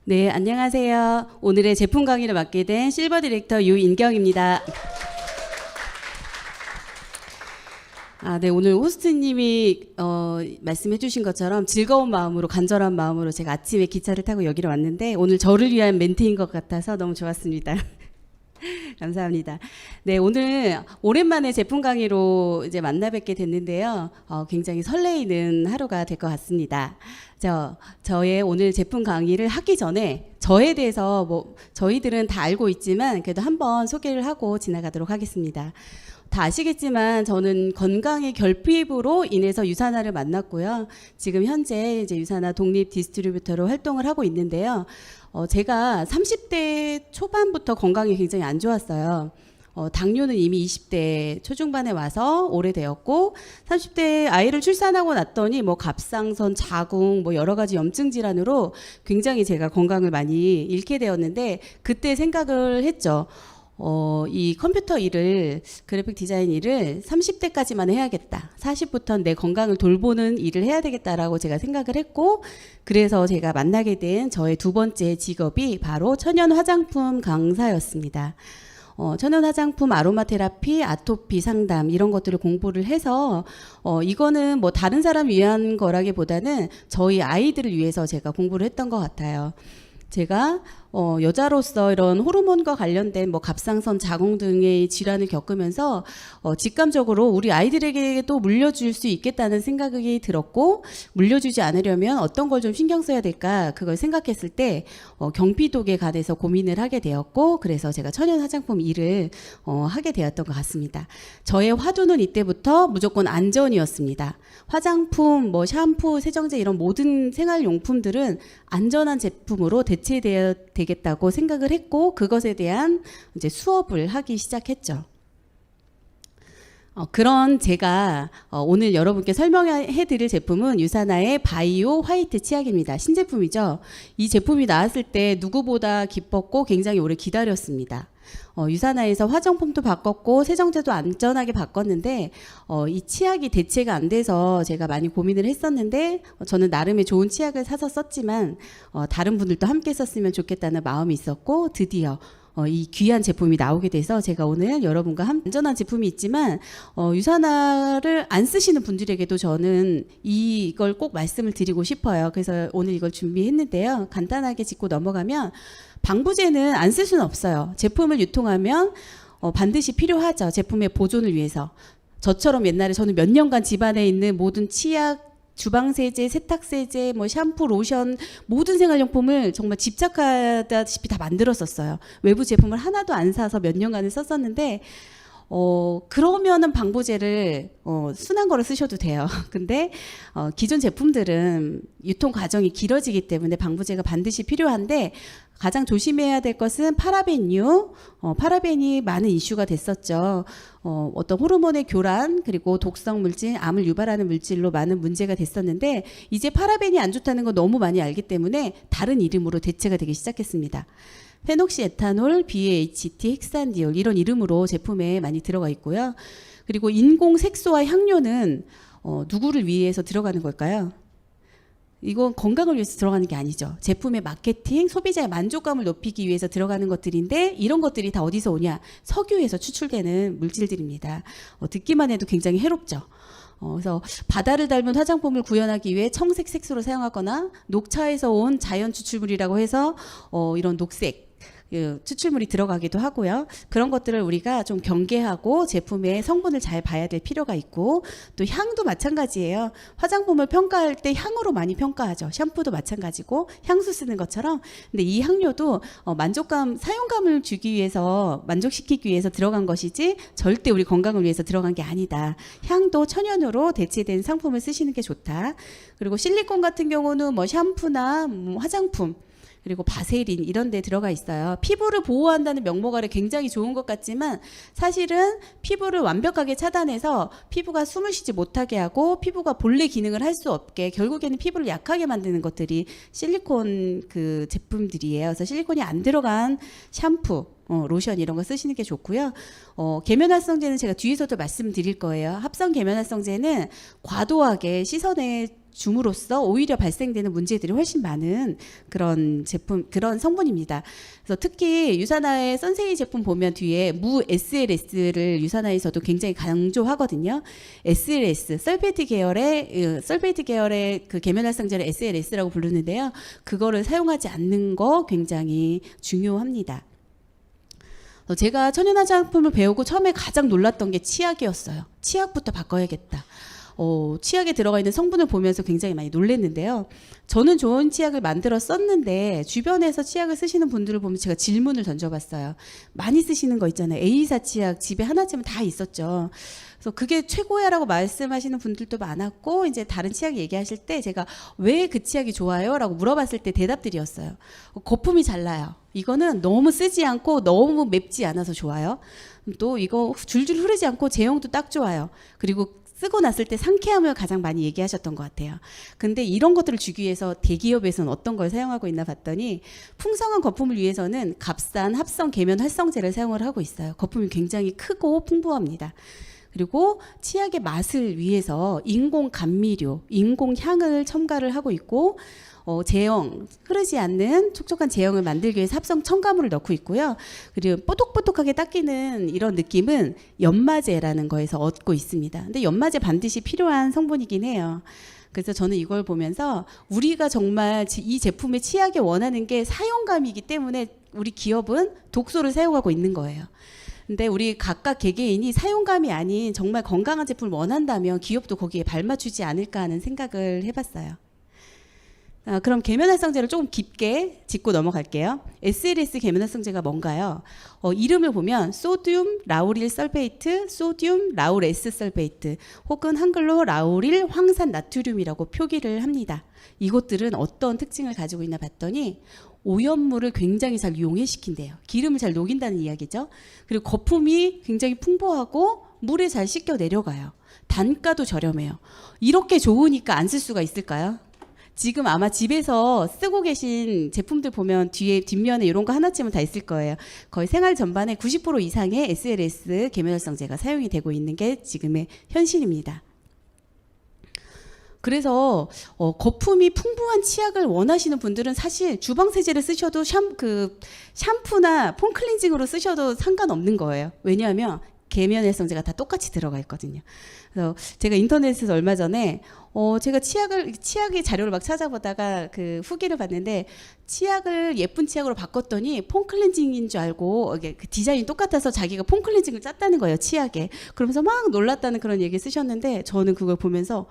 네, 안녕하세요. 오늘의 제품 강의를 맡게 된 실버 디렉터 유인경입니다. 네, 오늘 호스트님이 말씀해 주신 것처럼 즐거운 마음으로, 간절한 마음으로 제가 아침에 기차를 타고 여기로 왔는데 오늘 저를 위한 멘트인 것 같아서 너무 좋았습니다. 감사합니다. 네, 오늘 오랜만에 제품 강의로 이제 만나 뵙게 됐는데요. 굉장히 설레이는 하루가 될 것 같습니다. 저의 오늘 제품 강의를 하기 전에 저에 대해서 저희들은 다 알고 있지만 그래도 한번 소개를 하고 지나가도록 하겠습니다. 다 아시겠지만 저는 건강의 결핍으로 인해서 유산화를 만났고요. 지금 현재 이제 유산화 독립 디스트리뷰터로 활동을 하고 있는데요. 제가 30대 초반부터 건강이 굉장히 안 좋았어요. 당뇨는 이미 20대 초중반에 와서 오래되었고 30대 아이를 출산하고 났더니 갑상선, 자궁, 여러 가지 염증 질환으로 굉장히 제가 건강을 많이 잃게 되었는데 그때 생각을 했죠. 이 컴퓨터 일을, 그래픽 디자인 일을 30대까지만 해야겠다. 40부터는 내 건강을 돌보는 일을 해야 되겠다라고 제가 생각을 했고, 그래서 제가 만나게 된 저의 두 번째 직업이 바로 천연 화장품 강사였습니다. 천연 화장품, 아로마 테라피, 아토피 상담 이런 것들을 공부를 해서 이거는 다른 사람 위한 거라기보다는 저희 아이들을 위해서 제가 공부를 했던 것 같아요. 제가 여자로서 이런 호르몬과 관련된 갑상선, 자궁 등의 질환을 겪으면서 직감적으로 우리 아이들에게도 물려줄 수 있겠다는 생각이 들었고, 물려주지 않으려면 어떤 걸 좀 신경 써야 될까 그걸 생각했을 때 경피독에 관해서 고민을 하게 되었고, 그래서 제가 천연 화장품 일을 하게 되었던 것 같습니다. 저의 화두는 이때부터 무조건 안전이었습니다. 화장품, 샴푸, 세정제 이런 모든 생활용품들은 안전한 제품으로 대체되어야 되겠다고 생각을 했고, 그것에 대한 이제 수업을 하기 시작했죠. 그런 제가 오늘 여러분께 설명해 드릴 제품은 유산화의 바이오 화이트 치약입니다. 신제품이죠. 이 제품이 나왔을 때 누구보다 기뻤고 굉장히 오래 기다렸습니다. 유산화에서 화장품도 바꿨고 세정제도 안전하게 바꿨는데 이 치약이 대체가 안 돼서 제가 많이 고민을 했었는데 저는 나름의 좋은 치약을 사서 썼지만 다른 분들도 함께 썼으면 좋겠다는 마음이 있었고, 드디어 이 귀한 제품이 나오게 돼서 제가 오늘 여러분과 안전한 제품이 있지만 유산화를 안 쓰시는 분들에게도 저는 이걸 꼭 말씀을 드리고 싶어요. 그래서 오늘 이걸 준비했는데요. 간단하게 짚고 넘어가면, 방부제는 안 쓸 수는 없어요. 제품을 유통하면 반드시 필요하죠. 제품의 보존을 위해서. 저처럼 옛날에 저는 몇 년간 집안에 있는 모든 치약, 주방세제, 세탁세제, 샴푸, 로션, 모든 생활용품을 정말 집착하다시피 다 만들었었어요. 외부 제품을 하나도 안 사서 몇 년간을 썼었는데, 그러면은 방부제를 순한 거를 쓰셔도 돼요. 근데 기존 제품들은 유통 과정이 길어지기 때문에 방부제가 반드시 필요한데, 가장 조심해야 될 것은 파라벤류. 파라벤이 많은 이슈가 됐었죠. 어떤 호르몬의 교란, 그리고 독성 물질, 암을 유발하는 물질로 많은 문제가 됐었는데, 이제 파라벤이 안 좋다는 거 너무 많이 알기 때문에 다른 이름으로 대체가 되기 시작했습니다. 페녹시 에탄올, BHT, 헥산디올 이런 이름으로 제품에 많이 들어가 있고요. 그리고 인공 색소와 향료는 누구를 위해서 들어가는 걸까요? 이건 건강을 위해서 들어가는 게 아니죠. 제품의 마케팅, 소비자의 만족감을 높이기 위해서 들어가는 것들인데, 이런 것들이 다 어디서 오냐? 석유에서 추출되는 물질들입니다. 듣기만 해도 굉장히 해롭죠. 그래서 바다를 닮은 화장품을 구현하기 위해 청색 색소를 사용하거나, 녹차에서 온 자연 추출물이라고 해서 이런 녹색 추출물이 들어가기도 하고요. 그런 것들을 우리가 좀 경계하고 제품의 성분을 잘 봐야 될 필요가 있고, 또 향도 마찬가지예요. 화장품을 평가할 때 향으로 많이 평가하죠. 샴푸도 마찬가지고 향수 쓰는 것처럼. 근데 이 향료도 만족감, 사용감을 주기 위해서, 만족시키기 위해서 들어간 것이지 절대 우리 건강을 위해서 들어간 게 아니다. 향도 천연으로 대체된 상품을 쓰시는 게 좋다. 그리고 실리콘 같은 경우는 샴푸나 화장품, 그리고 바세린 이런 데 들어가 있어요. 피부를 보호한다는 명목 아래 굉장히 좋은 것 같지만, 사실은 피부를 완벽하게 차단해서 피부가 숨을 쉬지 못하게 하고 피부가 본래 기능을 할 수 없게, 결국에는 피부를 약하게 만드는 것들이 실리콘 제품들이에요. 그래서 실리콘이 안 들어간 샴푸, 로션 이런 거 쓰시는 게 좋고요. 계면활성제는 제가 뒤에서도 말씀드릴 거예요. 합성 계면활성제는 과도하게 씻어내 줌으로써 오히려 발생되는 문제들이 훨씬 많은 그런 제품, 그런 성분입니다. 그래서 특히 유사나의 선세이 제품 보면 뒤에 무 SLS를 유사나에서도 굉장히 강조하거든요. SLS, 설페이트 계열의 그 계면활성제를 SLS라고 부르는데요. 그거를 사용하지 않는 거 굉장히 중요합니다. 제가 천연화장품을 배우고 처음에 가장 놀랐던 게 치약이었어요. 치약부터 바꿔야겠다. 치약에 들어가 있는 성분을 보면서 굉장히 많이 놀랐는데요. 저는 좋은 치약을 만들어 썼는데 주변에서 치약을 쓰시는 분들을 보면 제가 질문을 던져봤어요. 많이 쓰시는 거 있잖아요. A사 치약 집에 하나쯤은 다 있었죠. 그래서 그게 최고야라고 말씀하시는 분들도 많았고, 이제 다른 치약 얘기하실 때 제가 왜 그 치약이 좋아요? 라고 물어봤을 때 대답들이었어요. 거품이 잘 나요. 이거는 너무 쓰지 않고 너무 맵지 않아서 좋아요. 또 이거 줄줄 흐르지 않고 제형도 딱 좋아요. 그리고 쓰고 났을 때 상쾌함을 가장 많이 얘기하셨던 것 같아요. 근데 이런 것들을 주기 위해서 대기업에서는 어떤 걸 사용하고 있나 봤더니 풍성한 거품을 위해서는 값싼 합성 계면 활성제를 사용을 하고 있어요. 거품이 굉장히 크고 풍부합니다. 그리고 치약의 맛을 위해서 인공 감미료, 인공 향을 첨가를 하고 있고, 제형, 흐르지 않는 촉촉한 제형을 만들기 위해서 합성 첨가물을 넣고 있고요. 그리고 뽀독뽀독하게 닦이는 이런 느낌은 연마제라는 거에서 얻고 있습니다. 근데 연마제 반드시 필요한 성분이긴 해요. 그래서 저는 이걸 보면서 우리가 정말 이 제품의 치약에 원하는 게 사용감이기 때문에 우리 기업은 독소를 사용하고 있는 거예요. 근데 우리 각각 개개인이 사용감이 아닌 정말 건강한 제품을 원한다면 기업도 거기에 발맞추지 않을까 하는 생각을 해봤어요. 그럼 계면활성제를 조금 깊게 짚고 넘어갈게요. SLS 계면활성제가 뭔가요? 이름을 보면 소듐 라우릴 설페이트, 소듐 라울 S 설페이트, 혹은 한글로 라우릴 황산 나트륨이라고 표기를 합니다. 이것들은 어떤 특징을 가지고 있나 봤더니 오염물을 굉장히 잘 용해시킨대요. 기름을 잘 녹인다는 이야기죠. 그리고 거품이 굉장히 풍부하고 물에 잘 씻겨 내려가요. 단가도 저렴해요. 이렇게 좋으니까 안 쓸 수가 있을까요? 지금 아마 집에서 쓰고 계신 제품들 보면 뒷면에 이런 거 하나쯤은 다 있을 거예요. 거의 생활 전반에 90% 이상의 SLS 계면활성제가 사용이 되고 있는 게 지금의 현실입니다. 그래서 거품이 풍부한 치약을 원하시는 분들은 사실 주방 세제를 쓰셔도 샴푸나 폼 클렌징으로 쓰셔도 상관없는 거예요. 왜냐하면 계면활성제가 다 똑같이 들어가 있거든요. 그래서 제가 인터넷에서 얼마 전에 제가 치약의 자료를 막 찾아보다가 그 후기를 봤는데, 치약을 예쁜 치약으로 바꿨더니 폼 클렌징인 줄 알고 그 디자인이 똑같아서 자기가 폼 클렌징을 짰다는 거예요, 치약에. 그러면서 막 놀랐다는 그런 얘기 쓰셨는데, 저는 그걸 보면서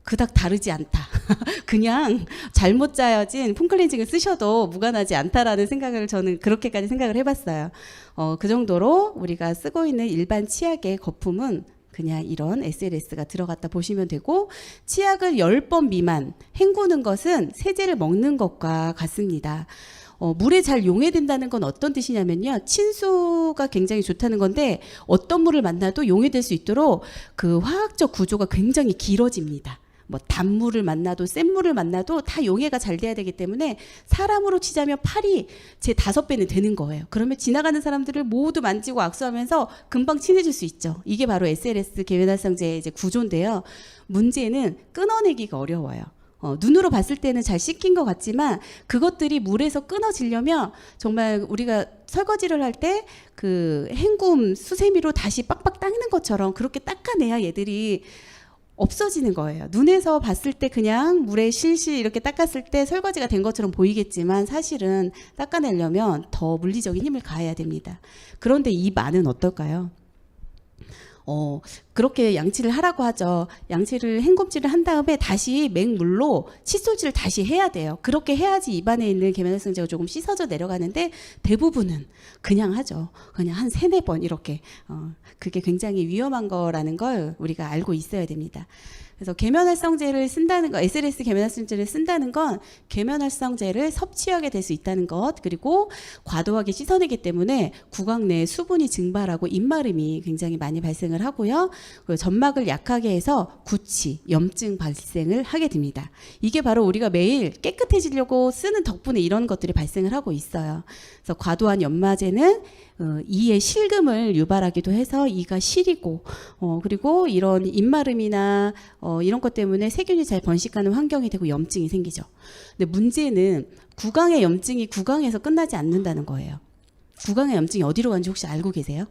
그닥 다르지 않다. 그냥 잘못 짜여진 폼 클렌징을 쓰셔도 무관하지 않다라는 생각을 저는 그렇게까지 생각을 해봤어요. 그 정도로 우리가 쓰고 있는 일반 치약의 거품은 그냥 이런 SLS가 들어갔다 보시면 되고, 치약을 10번 미만 헹구는 것은 세제를 먹는 것과 같습니다. 물에 잘 용해된다는 건 어떤 뜻이냐면요, 친수가 굉장히 좋다는 건데 어떤 물을 만나도 용해될 수 있도록 그 화학적 구조가 굉장히 길어집니다. 뭐 단물을 만나도 센 물을 만나도 다 용해가 잘 돼야 되기 때문에 사람으로 치자면 팔이 제 5배는 되는 거예요. 그러면 지나가는 사람들을 모두 만지고 악수하면서 금방 친해질 수 있죠. 이게 바로 SLS 계면활성제의 이제 구조인데요. 문제는 끊어내기가 어려워요. 눈으로 봤을 때는 잘 씻긴 것 같지만 그것들이 물에서 끊어지려면 정말 우리가 설거지를 할 때 그 헹굼 수세미로 다시 빡빡 닦는 것처럼 그렇게 닦아내야 얘들이 없어지는 거예요. 눈에서 봤을 때 그냥 물에 실실 이렇게 닦았을 때 설거지가 된 것처럼 보이겠지만 사실은 닦아내려면 더 물리적인 힘을 가해야 됩니다. 그런데 이 만은 어떨까요? 그렇게 양치를 하라고 하죠. 양치를 헹굼질을 한 다음에 다시 맹물로 칫솔질을 다시 해야 돼요. 그렇게 해야지 입안에 있는 계면활성제가 조금 씻어져 내려가는데 대부분은 그냥 하죠. 그냥 한 3-4번 이렇게. 그게 굉장히 위험한 거라는 걸 우리가 알고 있어야 됩니다. 그래서 계면활성제를 쓴다는 거, SLS 계면활성제를 쓴다는 건 계면활성제를 섭취하게 될 수 있다는 것, 그리고 과도하게 씻어내기 때문에 구강 내에 수분이 증발하고 입마름이 굉장히 많이 발생을 발생을 하고요. 그리고 점막을 약하게 해서 구취, 염증 발생을 하게 됩니다. 이게 바로 우리가 매일 깨끗해지려고 쓰는 덕분에 이런 것들이 발생을 하고 있어요. 그래서 과도한 연마제는 이의 실금을 유발하기도 해서 이가 시리고 그리고 이런 입마름이나 이런 것 때문에 세균이 잘 번식하는 환경이 되고 염증이 생기죠. 근데 문제는 구강의 염증이 구강에서 끝나지 않는다는 거예요. 구강의 염증이 어디로 가는지 혹시 알고 계세요?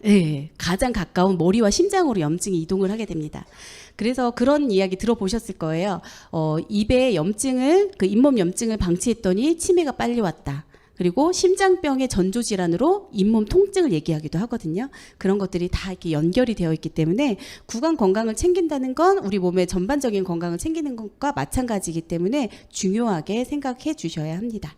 네, 가장 가까운 머리와 심장으로 염증이 이동을 하게 됩니다. 그래서 그런 이야기 들어보셨을 거예요. 입에 염증을 그 잇몸 염증을 방치했더니 치매가 빨리 왔다. 그리고 심장병의 전조질환으로 잇몸 통증을 얘기하기도 하거든요. 그런 것들이 다 이렇게 연결이 되어 있기 때문에 구강 건강을 챙긴다는 건 우리 몸의 전반적인 건강을 챙기는 것과 마찬가지이기 때문에 중요하게 생각해 주셔야 합니다.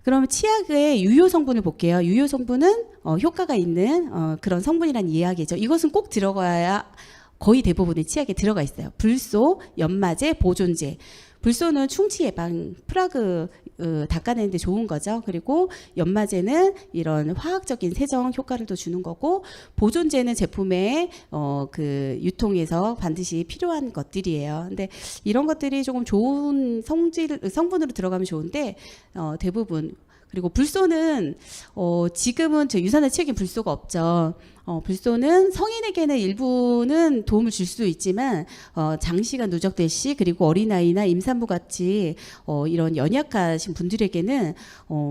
그러면 치약의 유효 성분을 볼게요. 유효 성분은 효과가 있는 그런 성분이란 이야기죠. 이것은 꼭 들어가야 거의 대부분의 치약에 들어가 있어요. 불소, 연마제, 보존제. 불소는 충치 예방, 프라그 닦아내는 데 좋은 거죠. 그리고 연마제는 이런 화학적인 세정 효과를 또 주는 거고, 보존제는 제품의 그 유통에서 반드시 필요한 것들이에요. 근데 이런 것들이 조금 좋은 성분으로 들어가면 좋은데 대부분. 그리고 불소는 지금은 저 유산화 치약에 불소가 없죠. 불소는 성인에게는 일부는 도움을 줄 수 있지만 장시간 누적될 시 그리고 어린아이나 임산부 같이 이런 연약하신 분들에게는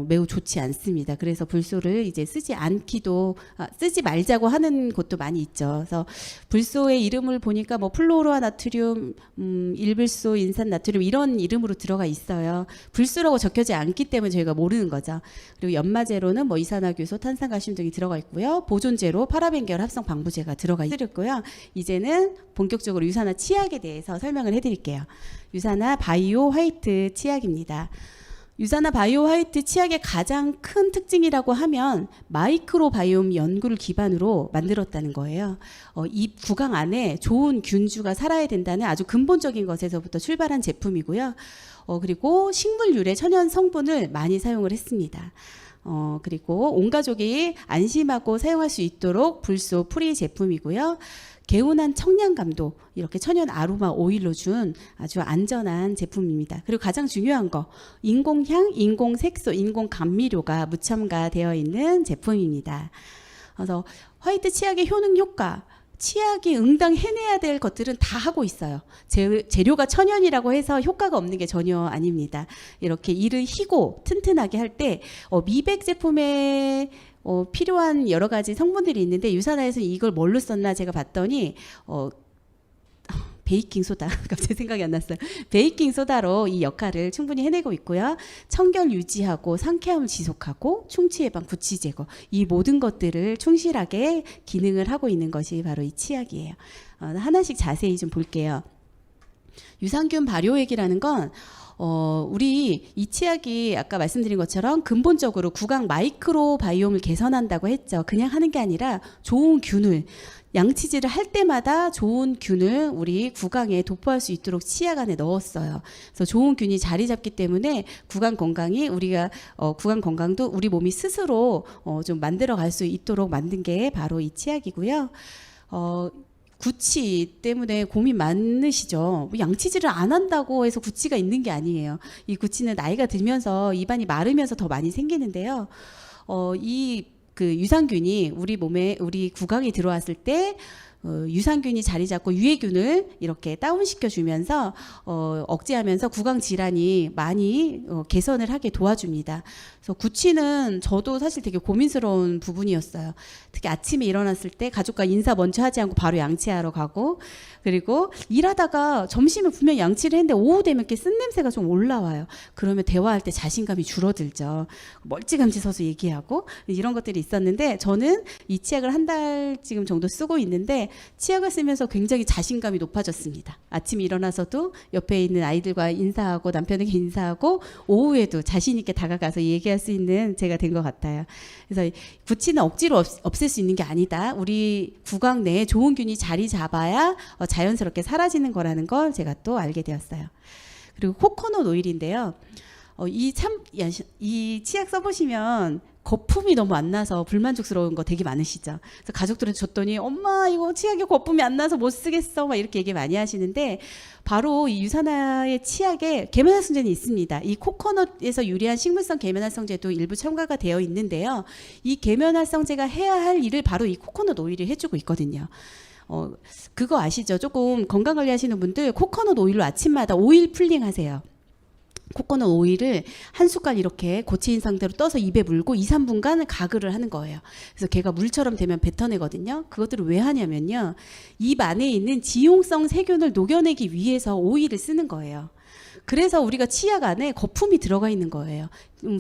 매우 좋지 않습니다. 그래서 불소를 이제 쓰지 말자고 하는 곳도 많이 있죠. 그래서 불소의 이름을 보니까 뭐 플로로아 나트륨, 일불소, 인산 나트륨 이런 이름으로 들어가 있어요. 불소라고 적혀지 않기 때문에 저희가 모르는 거죠. 그리고 연마제로는 뭐 이산화규소, 탄산가슘 등이 들어가 있고요. 보존제로 파라벤계열 합성 방부제가 들어가 있고요. 이제는 본격적으로 유산화 치약에 대해서 설명을 해드릴게요. 유산화 바이오 화이트 치약입니다. 유산화 바이오 화이트 치약의 가장 큰 특징이라고 하면 마이크로바이옴 연구를 기반으로 만들었다는 거예요. 입 구강 안에 좋은 균주가 살아야 된다는 아주 근본적인 것에서부터 출발한 제품이고요. 그리고 식물유래 천연 성분을 많이 사용을 했습니다. 그리고 온 가족이 안심하고 사용할 수 있도록 불소 프리 제품이고요. 개운한 청량감도 이렇게 천연 아로마 오일로 준 아주 안전한 제품입니다. 그리고 가장 중요한 거 인공향, 인공색소, 인공감미료가 무첨가되어 있는 제품입니다. 그래서 화이트 치약의 효능 효과 치약이 응당해내야 될 것들은 다 하고 있어요. 재료가 천연이라고 해서 효과가 없는 게 전혀 아닙니다. 이렇게 이를 희고 튼튼하게 할 때 미백 제품에 필요한 여러 가지 성분들이 있는데 유산화에서 이걸 뭘로 썼나 제가 봤더니 베이킹 소다 갑자기 생각이 안 났어요. 베이킹 소다로 이 역할을 충분히 해내고 있고요. 청결 유지하고 상쾌함을 지속하고 충치 예방, 구취 제거 이 모든 것들을 충실하게 기능을 하고 있는 것이 바로 이 치약이에요. 하나씩 자세히 좀 볼게요. 유산균 발효액이라는 건 우리 이 치약이 아까 말씀드린 것처럼 근본적으로 구강 마이크로바이옴을 개선한다고 했죠. 그냥 하는 게 아니라 좋은 균을 양치질을 할 때마다 좋은 균을 우리 구강에 도포할 수 있도록 치약 안에 넣었어요. 그래서 좋은 균이 자리 잡기 때문에 구강 건강이 구강 건강도 우리 몸이 스스로 좀 만들어 갈 수 있도록 만든 게 바로 이 치약이고요. 구취 때문에 고민 많으시죠. 양치질을 안 한다고 해서 구취가 있는 게 아니에요. 이 구취는 나이가 들면서 입안이 마르면서 더 많이 생기는데요. 그 유산균이 우리 몸에 우리 구강에 들어왔을 때 유산균이 자리 잡고 유해균을 이렇게 다운시켜 주면서 억제하면서 구강 질환이 많이 개선을 하게 도와줍니다. 그래서 구취는 저도 사실 되게 고민스러운 부분이었어요. 특히 아침에 일어났을 때 가족과 인사 먼저 하지 않고 바로 양치하러 가고 그리고 일하다가 점심에 분명 양치를 했는데 오후 되면 이렇게 쓴 냄새가 좀 올라와요. 그러면 대화할 때 자신감이 줄어들죠. 멀찌감치 서서 얘기하고 이런 것들이 있었는데 저는 이 치약을 한 달 지금 정도 쓰고 있는데 치약을 쓰면서 굉장히 자신감이 높아졌습니다. 아침에 일어나서도 옆에 있는 아이들과 인사하고 남편에게 인사하고 오후에도 자신 있게 다가가서 얘기할 수 있는 제가 된 것 같아요. 그래서 구취는 억지로 없앨 수 있는 게 아니다. 우리 구강 내에 좋은 균이 자리 잡아야 자연스럽게 사라지는 거라는 걸 제가 또 알게 되었어요. 그리고 코코넛 오일인데요. 이 치약 써보시면 거품이 너무 안 나서 불만족스러운 거 되게 많으시죠. 그래서 가족들한테 줬더니 엄마 이거 치약에 거품이 안 나서 못 쓰겠어 막 이렇게 얘기 많이 하시는데 바로 이 유산화의 치약에 계면활성제는 있습니다. 이 코코넛에서 유래한 식물성 계면활성제도 일부 첨가가 되어 있는데요. 이 계면활성제가 해야 할 일을 바로 이 코코넛 오일이 해주고 있거든요. 그거 아시죠? 조금 건강관리 하시는 분들 코코넛 오일로 아침마다 오일 풀링 하세요. 코코넛 오일을 한 숟갈 이렇게 고체인 상태로 떠서 입에 물고 2, 3분간 가글을 하는 거예요. 그래서 걔가 물처럼 되면 뱉어내거든요. 그것들을 왜 하냐면요. 입 안에 있는 지용성 세균을 녹여내기 위해서 오일을 쓰는 거예요. 그래서 우리가 치약 안에 거품이 들어가 있는 거예요.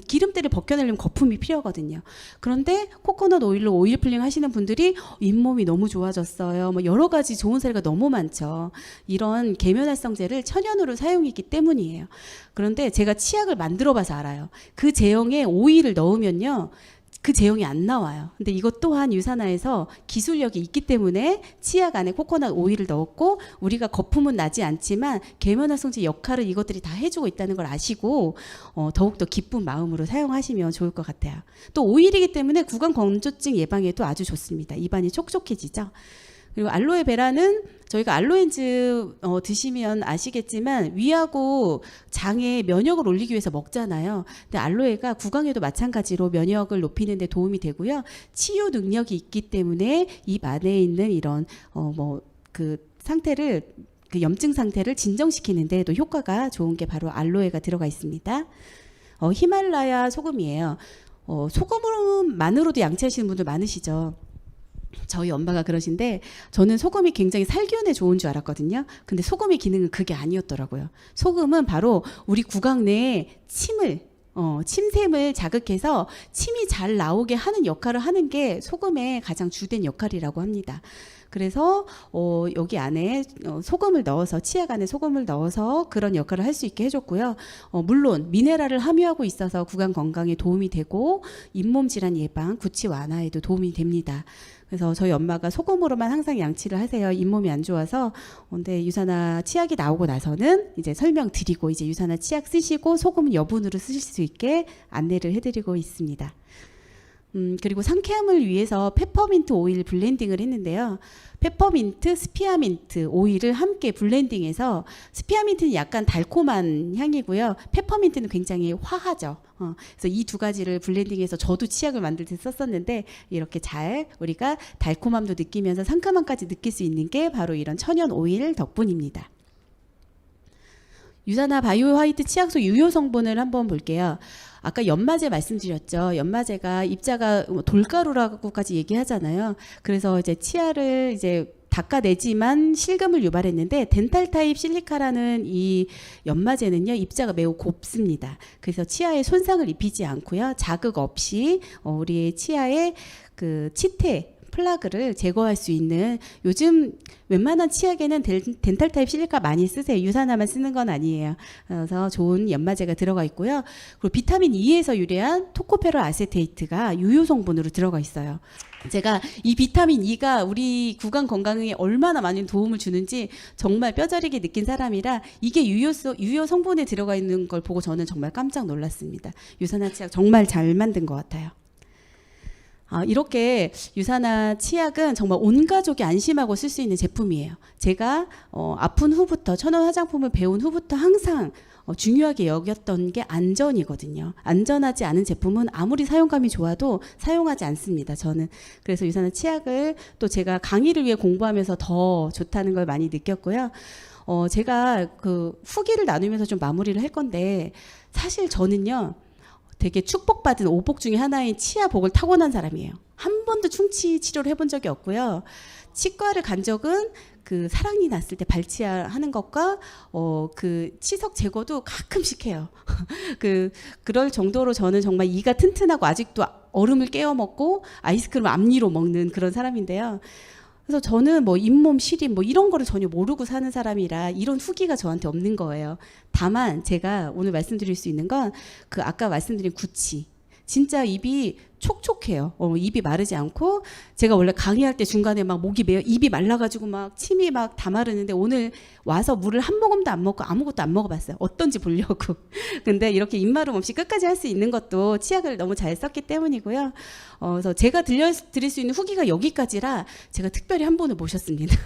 기름때를 벗겨내려면 거품이 필요하거든요. 그런데 코코넛 오일로 오일 풀링 하시는 분들이 잇몸이 너무 좋아졌어요. 뭐 여러 가지 좋은 사례가 너무 많죠. 이런 계면활성제를 천연으로 사용했기 때문이에요. 그런데 제가 치약을 만들어 봐서 알아요. 그 제형에 오일을 넣으면요. 그 제형이 안 나와요. 근데 이것 또한 유산화에서 기술력이 있기 때문에 치약 안에 코코넛 오일을 넣었고 우리가 거품은 나지 않지만 계면활성제 역할을 이것들이 다 해주고 있다는 걸 아시고 더욱더 기쁜 마음으로 사용하시면 좋을 것 같아요. 또 오일이기 때문에 구강 건조증 예방에도 아주 좋습니다. 입안이 촉촉해지죠. 그리고 알로에베라는 저희가 알로엔즈 드시면 아시겠지만 위하고 장의 면역을 올리기 위해서 먹잖아요. 근데 알로에가 구강에도 마찬가지로 면역을 높이는 데 도움이 되고요. 치유 능력이 있기 때문에 입 안에 있는 이런 그 상태를 그 염증 상태를 진정시키는 데도 효과가 좋은 게 바로 알로에가 들어가 있습니다. 히말라야 소금이에요. 소금으로만으로도 양치하시는 분들 많으시죠. 저희 엄마가 그러신데 저는 소금이 굉장히 살균에 좋은 줄 알았거든요. 근데 소금의 기능은 그게 아니었더라고요. 소금은 바로 우리 구강 내에 침샘을 자극해서 침이 잘 나오게 하는 역할을 하는 게 소금의 가장 주된 역할이라고 합니다. 그래서 여기 안에 소금을 넣어서 치약 안에 소금을 넣어서 그런 역할을 할 수 있게 해줬고요. 물론 미네랄을 함유하고 있어서 구강 건강에 도움이 되고 잇몸 질환 예방, 구취 완화에도 도움이 됩니다. 그래서 저희 엄마가 소금으로만 항상 양치를 하세요. 잇몸이 안 좋아서. 근데 유산화 치약이 나오고 나서는 이제 설명드리고 이제 유산화 치약 쓰시고 소금은 여분으로 쓰실 수 있게 안내를 해드리고 있습니다. 그리고 상쾌함을 위해서 페퍼민트 오일 블렌딩을 했는데요. 페퍼민트, 스피아민트 오일을 함께 블렌딩해서 스피아민트는 약간 달콤한 향이고요. 페퍼민트는 굉장히 화하죠. 그래서 이 두 가지를 블렌딩해서 저도 치약을 만들 때 썼었는데 이렇게 잘 우리가 달콤함도 느끼면서 상큼함까지 느낄 수 있는 게 바로 이런 천연 오일 덕분입니다. 유산화 바이오 화이트 치약소 유효 성분을 한번 볼게요. 아까 연마제 말씀드렸죠. 연마제가 입자가 돌가루라고까지 얘기하잖아요. 그래서 이제 치아를 이제 닦아내지만 실금을 유발했는데 덴탈 타입 실리카라는 이 연마제는요 입자가 매우 곱습니다. 그래서 치아에 손상을 입히지 않고요 자극 없이 우리의 치아에 그 치태 플라그를 제거할 수 있는 요즘 웬만한 치약에는 덴탈 타입 실리카 많이 쓰세요. 유산화만 쓰는 건 아니에요. 그래서 좋은 연마제가 들어가 있고요. 그리고 비타민 E에서 유래한 토코페롤 아세테이트가 유효 성분으로 들어가 있어요. 제가 이 비타민 E가 우리 구강 건강에 얼마나 많은 도움을 주는지 정말 뼈저리게 느낀 사람이라 이게 유효 성분에 들어가 있는 걸 보고 저는 정말 깜짝 놀랐습니다. 유산화 치약 정말 잘 만든 것 같아요. 이렇게 유산화 치약은 정말 온 가족이 안심하고 쓸 수 있는 제품이에요. 제가 아픈 후부터 천연 화장품을 배운 후부터 항상 중요하게 여겼던 게 안전이거든요. 안전하지 않은 제품은 아무리 사용감이 좋아도 사용하지 않습니다. 저는 그래서 유산화 치약을 또 제가 강의를 위해 공부하면서 더 좋다는 걸 많이 느꼈고요. 제가 그 후기를 나누면서 좀 마무리를 할 건데 사실 저는요. 되게 축복받은 오복 중에 하나인 치아복을 타고난 사람이에요. 한 번도 충치 치료를 해본 적이 없고요. 치과를 간 적은 그 사랑니 났을 때 발치아 하는 것과 그 치석 제거도 가끔씩 해요. 그럴 정도로 저는 정말 이가 튼튼하고 아직도 얼음을 깨워 먹고 아이스크림 앞니로 먹는 그런 사람인데요. 그래서 저는 뭐 잇몸 시림 뭐 이런 거를 전혀 모르고 사는 사람이라 이런 후기가 저한테 없는 거예요. 다만 제가 오늘 말씀드릴 수 있는 건 그 아까 말씀드린 구취 진짜 입이 촉촉해요. 입이 마르지 않고 제가 원래 강의할 때 중간에 막 목이 메어 입이 말라가지고 막 침이 막 다 마르는데 오늘 와서 물을 한 모금도 안 먹고 아무것도 안 먹어봤어요. 어떤지 보려고. 근데 이렇게 입마름 없이 끝까지 할 수 있는 것도 치약을 너무 잘 썼기 때문이고요. 그래서 제가 들려드릴 수 있는 후기가 여기까지라 제가 특별히 한 분을 모셨습니다.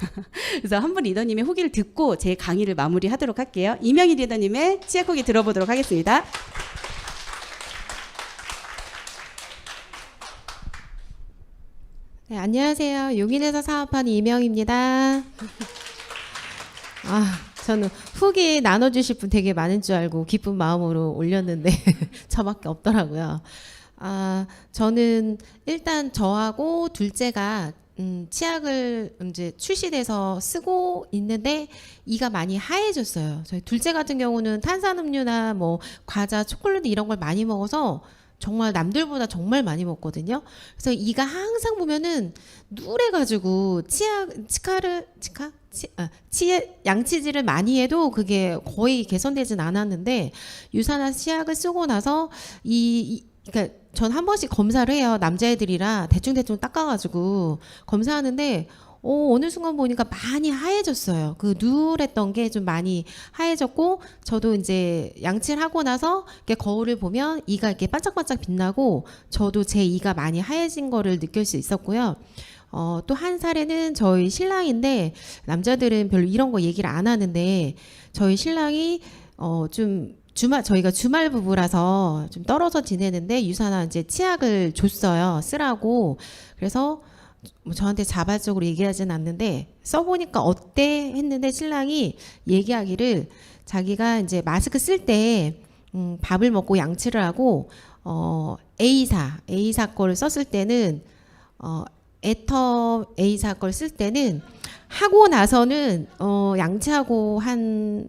그래서 한 분 리더님의 후기를 듣고 제 강의를 마무리하도록 할게요. 이명희 리더님의 치약 후기 들어보도록 하겠습니다. 네, 안녕하세요. 용인에서 사업하는 이명입니다. 저는 후기 나눠주실 분 되게 많은 줄 알고 기쁜 마음으로 올렸는데 저밖에 없더라고요. 저는 일단 저하고 둘째가 치약을 이제 출시돼서 쓰고 있는데 이가 많이 하얘졌어요. 저희 둘째 같은 경우는 탄산음료나 뭐 과자, 초콜릿 이런 걸 많이 먹어서 정말 남들보다 정말 많이 먹거든요. 그래서 이가 항상 보면은 누래가지고 양치질을 많이 해도 그게 거의 개선되진 않았는데 유산화 치약을 쓰고 나서 그러니까 전 한 번씩 검사를 해요. 남자애들이라 대충 닦아가지고 검사하는데 어느 순간 보니까 많이 하얘졌어요. 그 누랬던 게 좀 많이 하얘졌고, 저도 이제 양치를 하고 나서 이렇게 거울을 보면 이가 이렇게 반짝반짝 빛나고, 저도 제 이가 많이 하얘진 거를 느낄 수 있었고요. 또 한 사례는 저희 신랑인데, 남자들은 별로 이런 거 얘기를 안 하는데, 저희 신랑이 저희가 주말 부부라서 좀 떨어져 지내는데 유산화 이제 치약을 줬어요. 쓰라고. 그래서 뭐 저한테 자발적으로 얘기하진 않는데 써보니까 어때 했는데 신랑이 얘기하기를 자기가 이제 마스크 쓸 때 밥을 먹고 양치를 하고 A사 거를 썼을 때는 에터 A사 걸 쓸 때는 하고 나서는 양치하고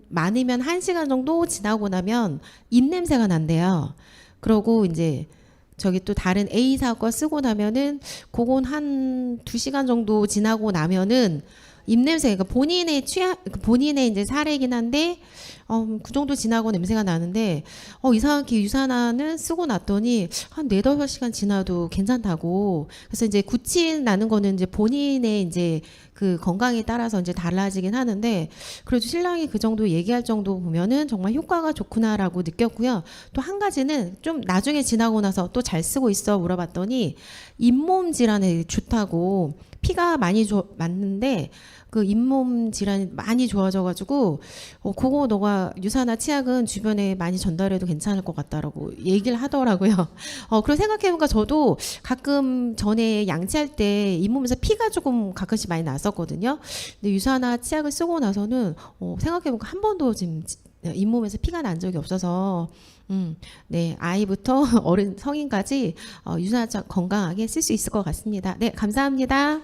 많으면 1시간 정도 지나고 나면 입냄새가 난대요. 그러고 이제 저기 또 다른 A사 거 쓰고 나면은 그건 한 2시간 정도 지나고 나면은 입냄새, 그러니까 본인의 이제 사례이긴 한데 그 정도 지나고 냄새가 나는데 이상하게 유산화는 쓰고 났더니 한 4-5시간 지나도 괜찮다고. 그래서 이제 구취 나는 거는 이제 본인의 이제 그 건강에 따라서 이제 달라지긴 하는데, 그래도 신랑이 그 정도 얘기할 정도 보면은 정말 효과가 좋구나라고 느꼈고요. 또 한 가지는 좀 나중에 지나고 나서 또 잘 쓰고 있어 물어봤더니 잇몸 질환에 좋다고. 피가 많이 맞는데 그 잇몸 질환이 많이 좋아져가지고 그거 너가 유산화 치약은 주변에 많이 전달해도 괜찮을 것 같다라고 얘기를 하더라고요. 그리고 생각해보니까 저도 가끔 전에 양치할 때 잇몸에서 피가 조금 가끔씩 많이 났었거든요. 근데 유산화 치약을 쓰고 나서는 생각해보니까 한 번도 지금 잇몸에서 피가 난 적이 없어서 네, 아이부터 어른 성인까지 유산화 치약 건강하게 쓸 수 있을 것 같습니다. 네, 감사합니다.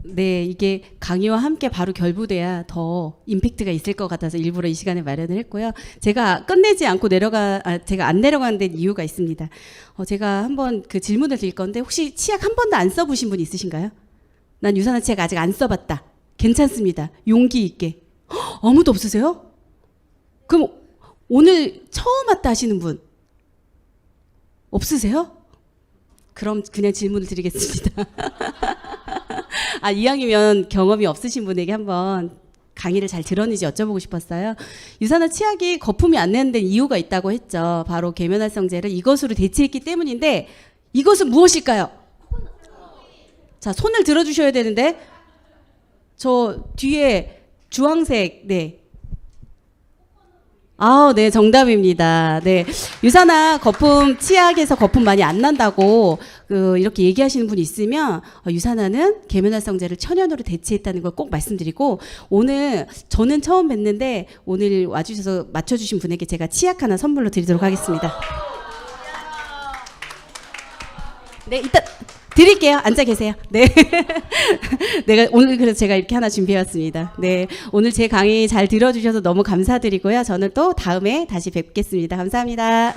네, 이게 강의와 함께 바로 결부돼야 더 임팩트가 있을 것 같아서 일부러 이 시간에 마련을 했고요. 제가 끝내지 않고 제가 안 내려가는 데 이유가 있습니다. 제가 한번 그 질문을 드릴 건데 혹시 치약 한 번도 안 써보신 분 있으신가요? 난 유산화 치약 아직 안 써봤다. 괜찮습니다. 용기 있게. 아무도 없으세요? 그럼 오늘 처음 왔다 하시는 분 없으세요? 그럼 그냥 질문을 드리겠습니다. 이왕이면 경험이 없으신 분에게 한번 강의를 잘 들었는지 여쭤보고 싶었어요. 유산화 치약이 거품이 안 내는 데 이유가 있다고 했죠. 바로 계면활성제를 이것으로 대체했기 때문인데 이것은 무엇일까요? 자, 손을 들어주셔야 되는데 저 뒤에 주황색, 네. 네, 정답입니다. 네. 유산화 거품, 치약에서 거품 많이 안 난다고, 이렇게 얘기하시는 분이 있으면, 유산화는 계면활성제를 천연으로 대체했다는 걸 꼭 말씀드리고, 오늘, 저는 처음 뵀는데, 오늘 와주셔서 맞춰주신 분에게 제가 치약 하나 선물로 드리도록 하겠습니다. 네, 이따 드릴게요. 앉아 계세요. 네. 오늘 그래서 제가 이렇게 하나 준비해왔습니다. 네. 오늘 제 강의 잘 들어주셔서 너무 감사드리고요. 저는 또 다음에 다시 뵙겠습니다. 감사합니다.